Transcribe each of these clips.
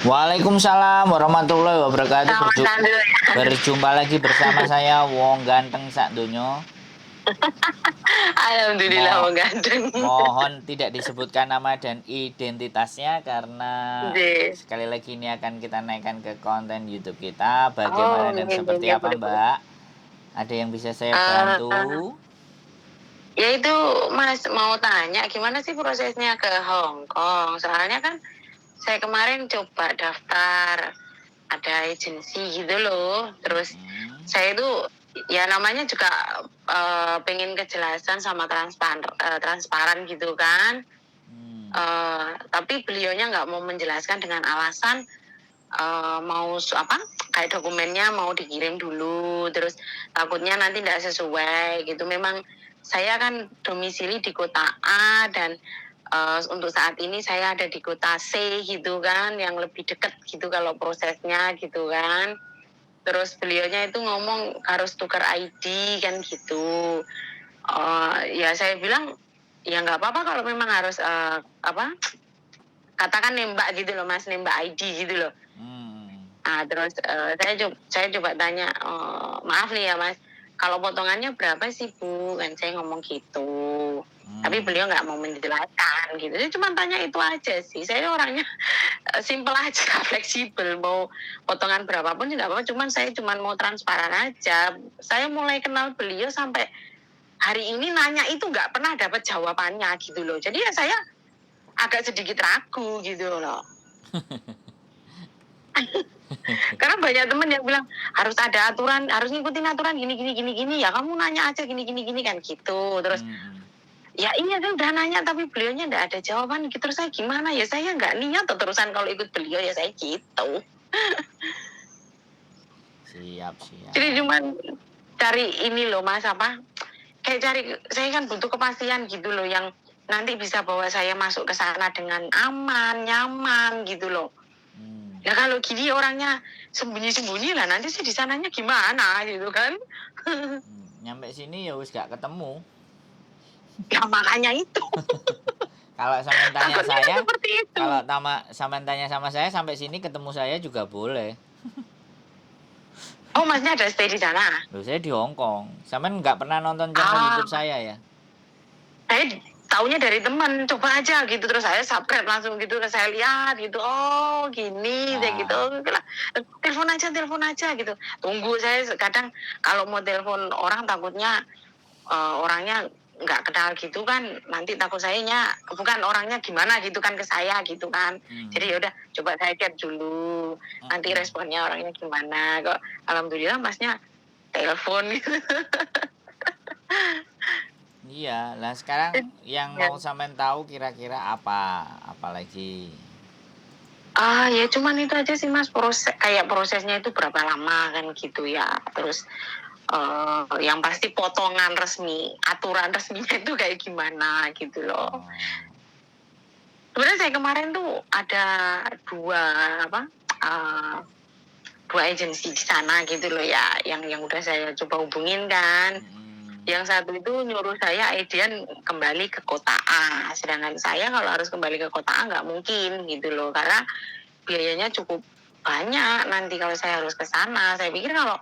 Waalaikumsalam warahmatullahi wabarakatuh. Sama dulu ya. Berjumpa lagi bersama saya Wong Ganteng Sak Donyo. Alhamdulillah Mo wong ganteng. Mohon tidak disebutkan nama dan identitasnya karena Nggih. sekali lagi ini akan kita naikkan ke konten YouTube kita. Oh, Bagaimana dan nggih nggih seperti nggih, apa, boleh boleh. Mbak? Ada yang bisa saya bantu? Eh, ya itu Mas mau tanya gimana sih prosesnya ke Hong Kong? Soalnya kan saya kemarin coba daftar ada agensi gitu loh. Terus Hmm. saya itu ya namanya juga pengen kejelasan sama transparan gitu kan. Hmm. Tapi beliaunya nggak mau menjelaskan dengan alasan mau apa kayak dokumennya mau dikirim dulu, terus takutnya nanti tidak sesuai gitu. Memang saya kan domisili di kota A dan untuk saat ini saya ada di kota C gitu kan, yang lebih dekat gitu kalau prosesnya gitu kan. Terus beliaunya itu ngomong harus tukar ID kan gitu. Ya saya bilang ya nggak apa-apa kalau memang harus apa katakan nembak gitu loh Mas, nembak ID gitu loh. Hmm. Terus saya coba tanya, maaf nih ya Mas, kalau potongannya berapa sih Bu? Kan saya ngomong gitu. Tapi Hmm. beliau nggak mau menjelaskan gitu. Saya cuma tanya itu aja sih. Saya orangnya simple aja, fleksibel. Mau potongan berapapun juga apa. Cuman saya cuma mau transparan aja. Saya mulai kenal beliau sampai hari ini nanya itu nggak pernah dapat jawabannya gitu loh. Jadi ya saya agak sedikit ragu gitu loh. Karena banyak temen yang bilang harus ada aturan, harus ngikutin aturan gini gini gini gini ya. Kamu nanya aja gini gini gini kan gitu. Terus Hmm. ya iya kan udah nanya tapi beliaunya nggak ada jawaban gitu. Terus saya gimana ya, saya nggak niat terusan kalau ikut beliau ya saya gitu. Siap, Jadi siap. cuman cari ini loh Mas apa? Kayak cari, saya kan butuh kepastian gitu loh yang nanti bisa bawa saya masuk ke sana dengan aman, nyaman gitu loh. Hmm. Ya kalau gini orangnya sembunyi-sembunyi lah, nanti sih di sananya gimana gitu kan? Nyampe sini ya wis gak ketemu. Ya makanya itu. Kalau sampean tanya Takutnya kan saya, seperti itu. kalau sampean tanya sama saya sampai sini ketemu saya juga boleh. Oh, Masnya ada stay di sana? Loh, saya di Hong Kong. Sampean nggak pernah nonton channel Ah, YouTube saya ya? saya taunya dari teman, coba aja gitu. Terus saya subscribe langsung gitu, saya lihat gitu. Oh, gini, kayak gitu. Nah, Telepon aja gitu. Tunggu, saya kadang kalau mau telepon orang takutnya orangnya nggak kenal gitu kan, nanti takut sayanya bukan orangnya gimana gitu kan ke saya gitu kan. Jadi ya udah coba saya chat dulu, nanti responnya orangnya gimana. Kok alhamdulillah Masnya telepon gitu. iya. Lah sekarang yang Ya. mau sampean tahu kira-kira apa? Apalagi? Ya cuman itu aja sih Mas, prosesnya itu berapa lama kan gitu ya. Terus yang pasti potongan resmi, aturan resminya itu kayak gimana gitu loh. Oh. Sebenarnya saya kemarin tuh ada dua apa uh, dua agensi di sana gitu loh ya, yang udah saya coba hubungin kan. Yang satu itu nyuruh saya Edian kembali ke kota A, sedangkan saya kalau harus kembali ke kota A nggak mungkin gitu loh, karena biayanya cukup banyak nanti kalau saya harus ke sana. Saya pikir kalau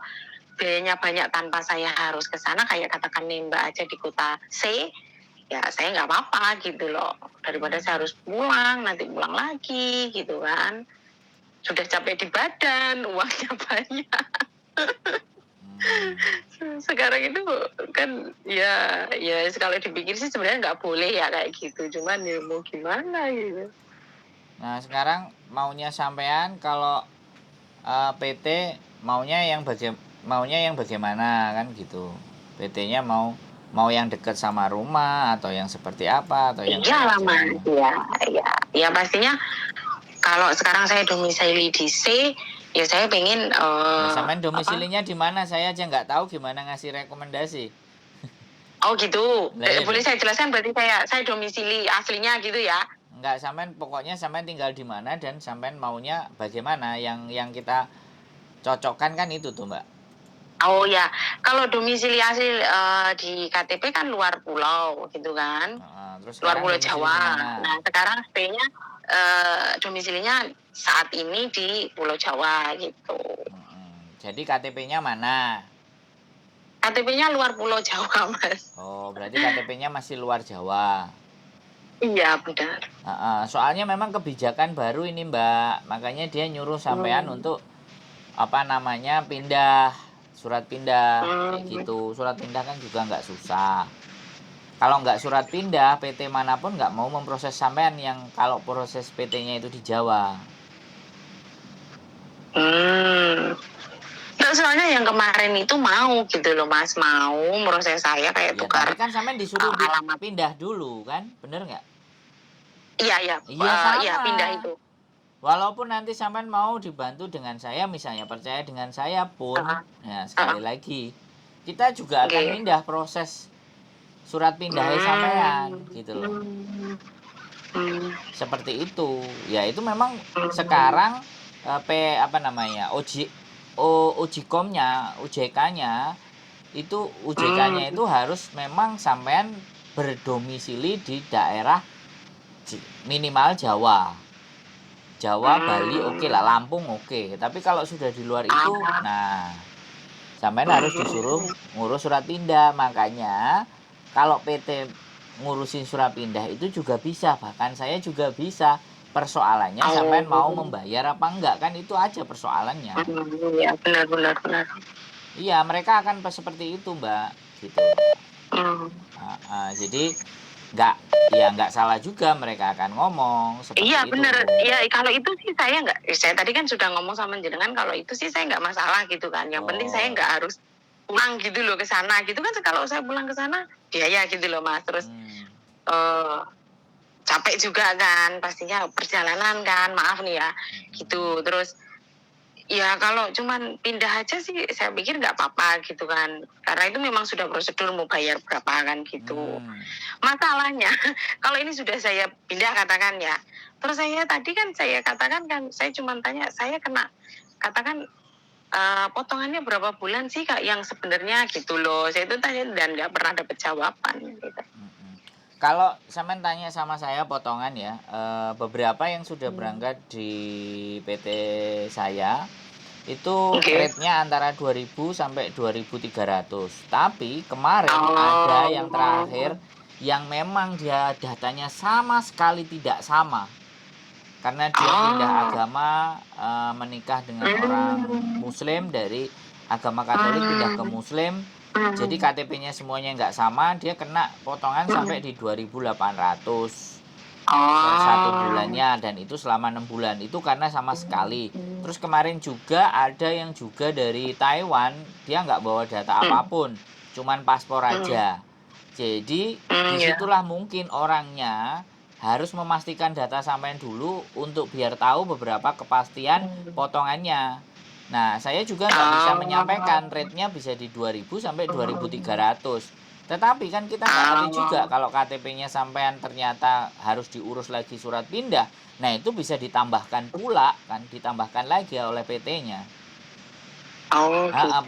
biayanya banyak tanpa saya harus ke sana, kayak katakan nembak aja di kota C, ya saya nggak apa-apa gitu loh, daripada saya harus pulang nanti pulang lagi gitu kan. Sudah capek di badan, uangnya banyak. Sekarang itu kan ya sekali dipikir sih sebenarnya nggak boleh ya kayak gitu, cuman ya mau gimana gitu. Nah, sekarang maunya sampean kalau PT maunya yang bagaimana kan gitu. PT-nya mau yang dekat sama rumah atau yang seperti apa atau yang Iya kayak lah Mas, gimana? ya pastinya kalau sekarang saya domisili di C, ya saya pengen Lah sampean apa. domisilinya di mana? Saya aja nggak tahu gimana ngasih rekomendasi. Oh gitu. Lah iya Boleh dong. saya jelaskan, berarti saya domisili aslinya gitu ya. Enggak, sampean pokoknya sampean tinggal di mana dan sampean maunya bagaimana yang kita cocokkan kan itu tuh, Mbak. Oh ya, kalau domisili asli di KTP kan luar pulau gitu kan. Terus Luar sekarang Pulau domisili di Jawa. mana? Nah, sekarang stay-nya domisilinya saat ini di Pulau Jawa gitu. Jadi KTP-nya mana? KTP-nya luar Pulau Jawa, Mas. Oh, berarti KTP-nya masih luar Jawa. Iya, benar. Soalnya memang kebijakan baru ini, Mbak. Makanya dia nyuruh sampean untuk apa namanya pindah, surat pindah kayak gitu. Surat pindah kan juga nggak susah. Kalau nggak surat pindah, PT manapun nggak mau memproses sampean yang kalau proses PT-nya itu di Jawa. Nggak, soalnya yang kemarin itu mau gitu loh, Mas, mau proses saya kayak Ya, tukar tapi kan sampean disuruh alamat. pindah dulu kan, bener nggak? Iya, iya, Iya iya sama. pindah itu. Walaupun nanti sampean mau dibantu dengan saya, misalnya percaya dengan saya pun, ya sekali lagi kita juga akan Okay. mindah proses surat pindahnya sampean gitu loh. Seperti itu. Ya itu memang sekarang apa namanya? Ojkom-nya, UJK-nya itu harus memang sampean berdomisili di daerah minimal Jawa. Jawa, Bali oke lah, Lampung oke. Tapi kalau sudah di luar itu, nah sampean harus disuruh ngurus surat pindah. Makanya kalau PT ngurusin surat pindah itu juga bisa, bahkan saya juga bisa. Persoalannya sampean mau membayar apa enggak, kan itu aja persoalannya. Iya, benar. Iya, mereka akan seperti itu, Mbak, gitu. Jadi nggak salah juga mereka akan ngomong seperti Iya, itu. benar. Ya kalau itu sih saya nggak. Saya tadi kan sudah ngomong sama jenengan kalau itu sih saya nggak masalah gitu kan. Yang penting saya nggak harus pulang gitu loh ke sana gitu kan. Kalau saya pulang ke sana biaya gitu loh, Mas. Terus capek juga kan pastinya perjalanan kan, maaf nih ya gitu. Terus ya kalau cuman pindah aja sih saya pikir nggak apa-apa gitu kan, karena itu memang sudah prosedur mau bayar berapa kan gitu. Masalahnya kalau ini sudah saya pindah katakan ya, terus saya tadi kan saya katakan kan saya cuma tanya saya kena katakan potongannya berapa bulan sih Kak yang sebenarnya gitu loh, saya itu tanya dan nggak pernah dapet jawaban gitu. Kalau sampean tanya sama saya potongan ya, beberapa yang sudah berangkat di PT saya itu rate-nya antara 2.000 sampai 2.300. Tapi kemarin ada yang terakhir yang memang dia datanya sama sekali tidak sama. Karena dia pindah agama, menikah dengan orang Muslim, dari agama Katolik pindah ke Muslim. Jadi KTP-nya semuanya nggak sama, dia kena potongan sampai di 2.800 per 1 bulannya, dan itu selama 6 bulan. Itu karena sama sekali. Terus kemarin juga ada yang juga dari Taiwan, dia nggak bawa data apapun, cuman paspor aja. Jadi disitulah mungkin orangnya harus memastikan data sampean dulu untuk biar tahu beberapa kepastian potongannya. Nah, saya juga nggak bisa menyampaikan rate-nya bisa di 2.000 sampai 2.300. Tetapi kan kita nggak ngerti juga kalau KTP-nya sampean ternyata harus diurus lagi surat pindah. Nah, itu bisa ditambahkan pula kan, ditambahkan lagi oleh PT-nya.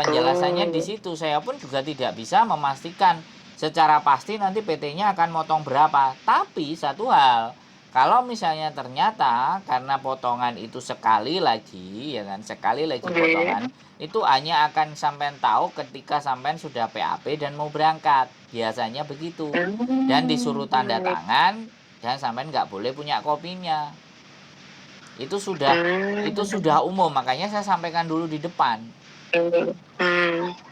Penjelasannya di situ. Saya pun juga tidak bisa memastikan secara pasti nanti PT-nya akan motong berapa. Tapi satu hal, kalau misalnya ternyata karena potongan itu sekali lagi, ya kan, sekali lagi potongan, itu hanya akan sampean tahu ketika sampean sudah PAP dan mau berangkat. Biasanya begitu. Dan disuruh tanda tangan, dan sampean nggak boleh punya kopinya. Itu sudah umum, makanya saya sampaikan dulu di depan.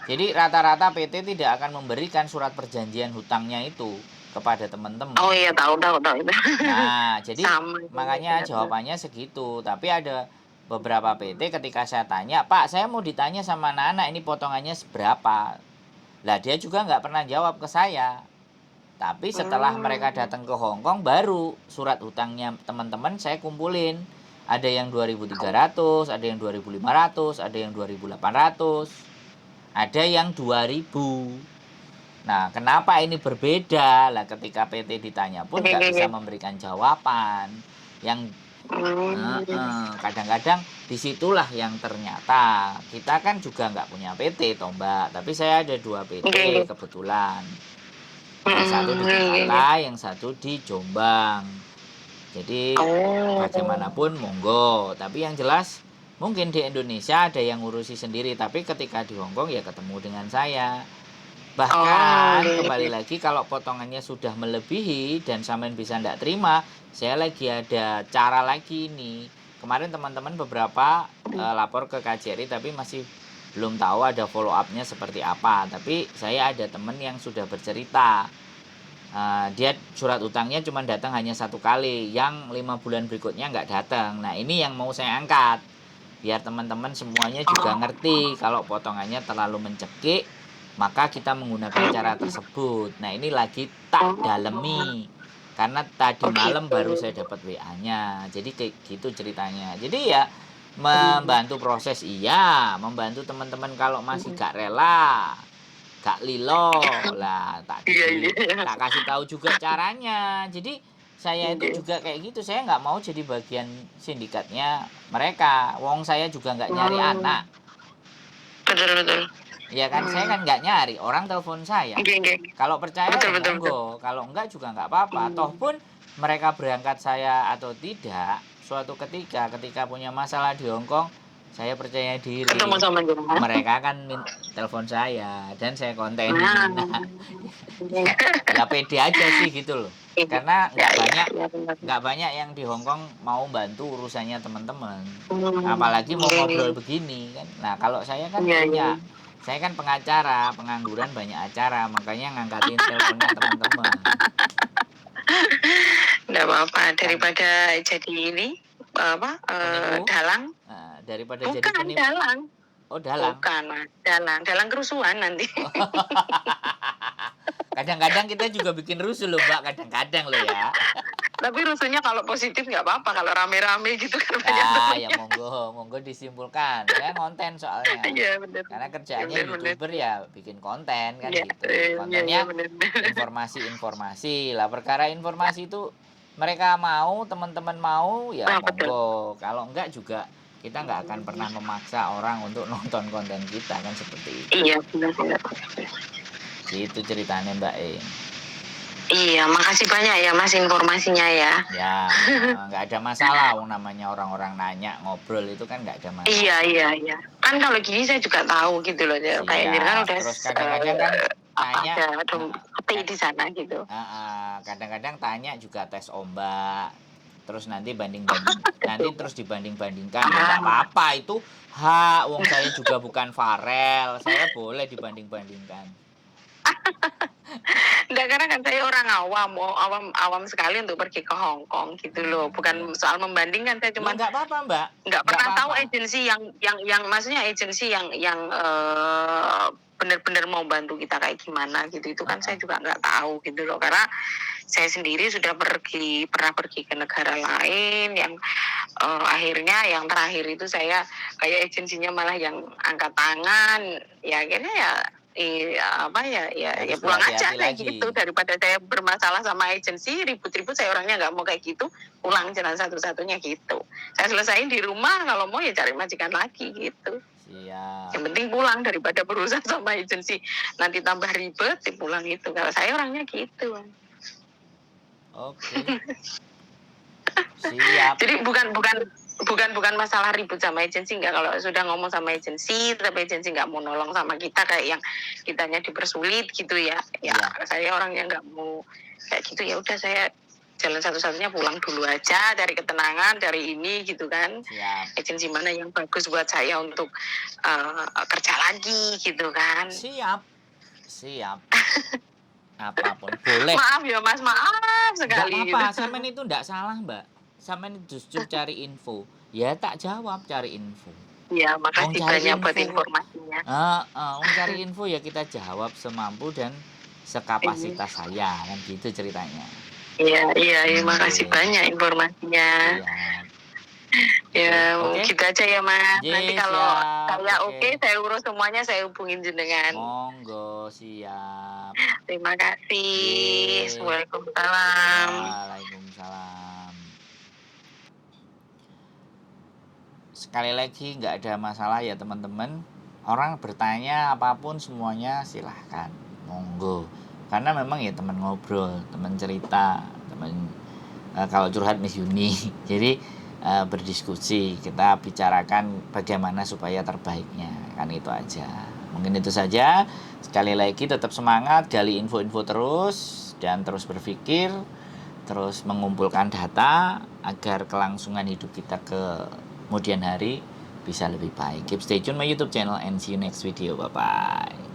Jadi rata-rata PT tidak akan memberikan surat perjanjian hutangnya itu kepada teman-teman. Oh iya, tahu itu. Nah, jadi makanya jawabannya segitu. Tapi ada beberapa PT ketika saya tanya, Pak, saya mau ditanya sama anak-anak ini potongannya seberapa. Lah dia juga nggak pernah jawab ke saya. Tapi setelah mereka datang ke Hong Kong, baru surat hutangnya teman-teman saya kumpulin. Ada yang 2.300, ada yang 2.500, ada yang 2.800. Ada yang 2.000. Nah, kenapa ini berbeda? Lah ketika PT ditanya pun nggak bisa memberikan jawaban. Yang kadang-kadang disitulah yang ternyata kita kan juga nggak punya PT toh Mbak. Tapi saya ada 2 PT kebetulan. Yang satu di Jakarta, yang satu di Jombang. Jadi Oh. bagaimanapun monggo. Tapi yang jelas mungkin di Indonesia ada yang ngurusi sendiri, tapi ketika di Hong Kong ya ketemu dengan saya. Oh, Bahkan kembali gitu. lagi kalau potongannya sudah melebihi dan sampean bisa ndak terima, saya lagi ada cara lagi nih. Kemarin teman-teman beberapa lapor ke KJRI tapi masih belum tahu ada follow up-nya seperti apa. Tapi saya ada teman yang sudah bercerita. Dia surat utangnya cuma datang hanya 1 kali, yang 5 bulan berikutnya nggak datang. Nah ini yang mau saya angkat, biar teman-teman semuanya juga Oh. ngerti kalau potongannya terlalu mencekik, maka kita menggunakan cara tersebut. Nah ini lagi tak dalemi, karena tadi Oh, malam gitu. baru saya dapat WA-nya. Jadi kayak gitu ceritanya. Jadi ya membantu proses iya, membantu teman-teman kalau masih gak rela, gak lilo lah, Iya, iya. tak kasih tahu juga caranya. Jadi saya itu Iya. juga kayak gitu, saya nggak mau jadi bagian sindikatnya mereka. Wong saya juga nggak nyari Hmm. anak, Betul, betul. ya kan? Saya kan nggak nyari, orang telepon saya. Oke, oke. Kalau percaya Betul, ya betul, betul. monggo, kalau enggak juga nggak apa-apa. Toh pun mereka berangkat saya atau tidak, suatu ketika punya masalah di Hong Kong, saya percaya Ketemu diri sama jenengan. mereka akan telepon saya dan saya kontenin. Nah. Nah, ya pede aja sih gitu loh, karena Ya, ya, ya, benar. nggak banyak yang di Hong Kong mau bantu urusannya teman-teman, apalagi mau ngobrol Oke. begini kan. Nah kalau saya kan Iya, iya. punya, saya kan pengacara, pengangguran banyak acara, makanya ngangkatin teleponnya teman-teman Nggak apa-apa kan. daripada jadi ini apa Penipu. dalang. Daripada jadi Bukan penipu. dalang. Oh dalang. Bukan, Mas. Dalang kerusuhan nanti. Kadang-kadang kita juga bikin rusuh loh Mbak, kadang-kadang loh ya. Tapi rusuhnya kalau positif nggak apa-apa, kalau rame-rame gitu kan banyak Ya temennya. monggo disimpulkan. Saya konten soalnya. Iya, benar. Karena Iya, kerjaannya benar, benar. YouTuber ya bikin konten kan Iya, gitu. iya, iya, Kontennya benar. informasi-informasi. Lah perkara informasi itu mereka mau, teman-teman mau ya Nah, betul. monggo. Kalau enggak juga kita nggak akan pernah memaksa orang untuk nonton konten kita kan seperti itu. Iya, benar-benar. Gitu ceritanya Mbak E. Iya, makasih banyak ya Mas informasinya ya. Ya, nggak ada masalah. Namanya orang-orang nanya ngobrol itu kan nggak ada masalah. Iya, iya, iya. Kan kalau gini saya juga tahu gitu loh. Kayak ini kan Siap. udah Terus kadang-kadang kan tanya, ada di sana gitu. kadang-kadang tanya juga tes ombak. Terus nanti terus dibanding-bandingkan. Ya nggak apa-apa itu hak. Wong saya juga bukan Farel. Saya boleh dibanding-bandingkan. Enggak, karena kan saya orang awam, awam sekali untuk pergi ke Hong Kong gitu loh. Bukan soal membandingkan, saya Loh cuma nggak apa-apa Mbak. nggak Nggak pernah tahu apa-apa. agensi yang maksudnya agensi yang benar-benar mau bantu kita kayak gimana gitu. Itu kan saya juga nggak tahu gitu loh, karena saya sendiri sudah pernah pergi ke negara lain yang akhirnya yang terakhir itu saya kayak agensinya malah yang angkat tangan, ya akhirnya ya Harus pulang aja berhati-hati kayak lagi. gitu, daripada saya bermasalah sama agensi ribut-ribut. Saya orangnya nggak mau kayak gitu, pulang jalan satu-satunya gitu. Saya selesain di rumah, kalau mau ya cari majikan lagi gitu. Siap. Yang penting pulang daripada berurusan sama agensi nanti tambah ribet, pulang itu. Kalau saya orangnya gitu. Oke. Siap. Jadi bukan masalah ribut sama agensi, enggak. Kalau sudah ngomong sama agensi tapi agensi nggak mau nolong sama kita, kayak yang kitanya dipersulit gitu ya. Ya saya orangnya nggak mau kayak gitu, ya udah saya jalan satu-satunya pulang dulu aja, cari ketenangan, cari ini gitu kan. Siap. Agensi mana yang bagus buat saya untuk kerja lagi gitu kan. Siap. Apapun boleh. Maaf ya Mas, maaf sekali. Nggak apa-apa, gitu. Samen itu nggak salah Mbak. Samen justru cari info. Ya tak jawab cari info. Ya, makasih banyak buat info. informasinya. Cari info ya kita jawab semampu dan sekapasitas saya kan gitu ceritanya. Iya, makasih banyak informasinya. Ya, Oke. gitu aja ya Mas. Nanti kalau saya oke, saya urus semuanya, saya hubungin jenengan. Monggo, siap. Terima kasih. Waalaikumsalam. Waalaikumsalam. Sekali lagi nggak ada masalah ya teman-teman. Orang bertanya apapun semuanya silahkan, monggo. Karena memang ya teman ngobrol, teman cerita, teman kalau curhat Miss Yuni. Jadi berdiskusi, kita bicarakan bagaimana supaya terbaiknya, kan itu aja. Mungkin itu saja. Sekali lagi tetap semangat, gali info-info terus dan terus berpikir, terus mengumpulkan data agar kelangsungan hidup kita ke kemudian hari bisa lebih baik. Keep stay tune my YouTube channel and see you next video. Bye bye.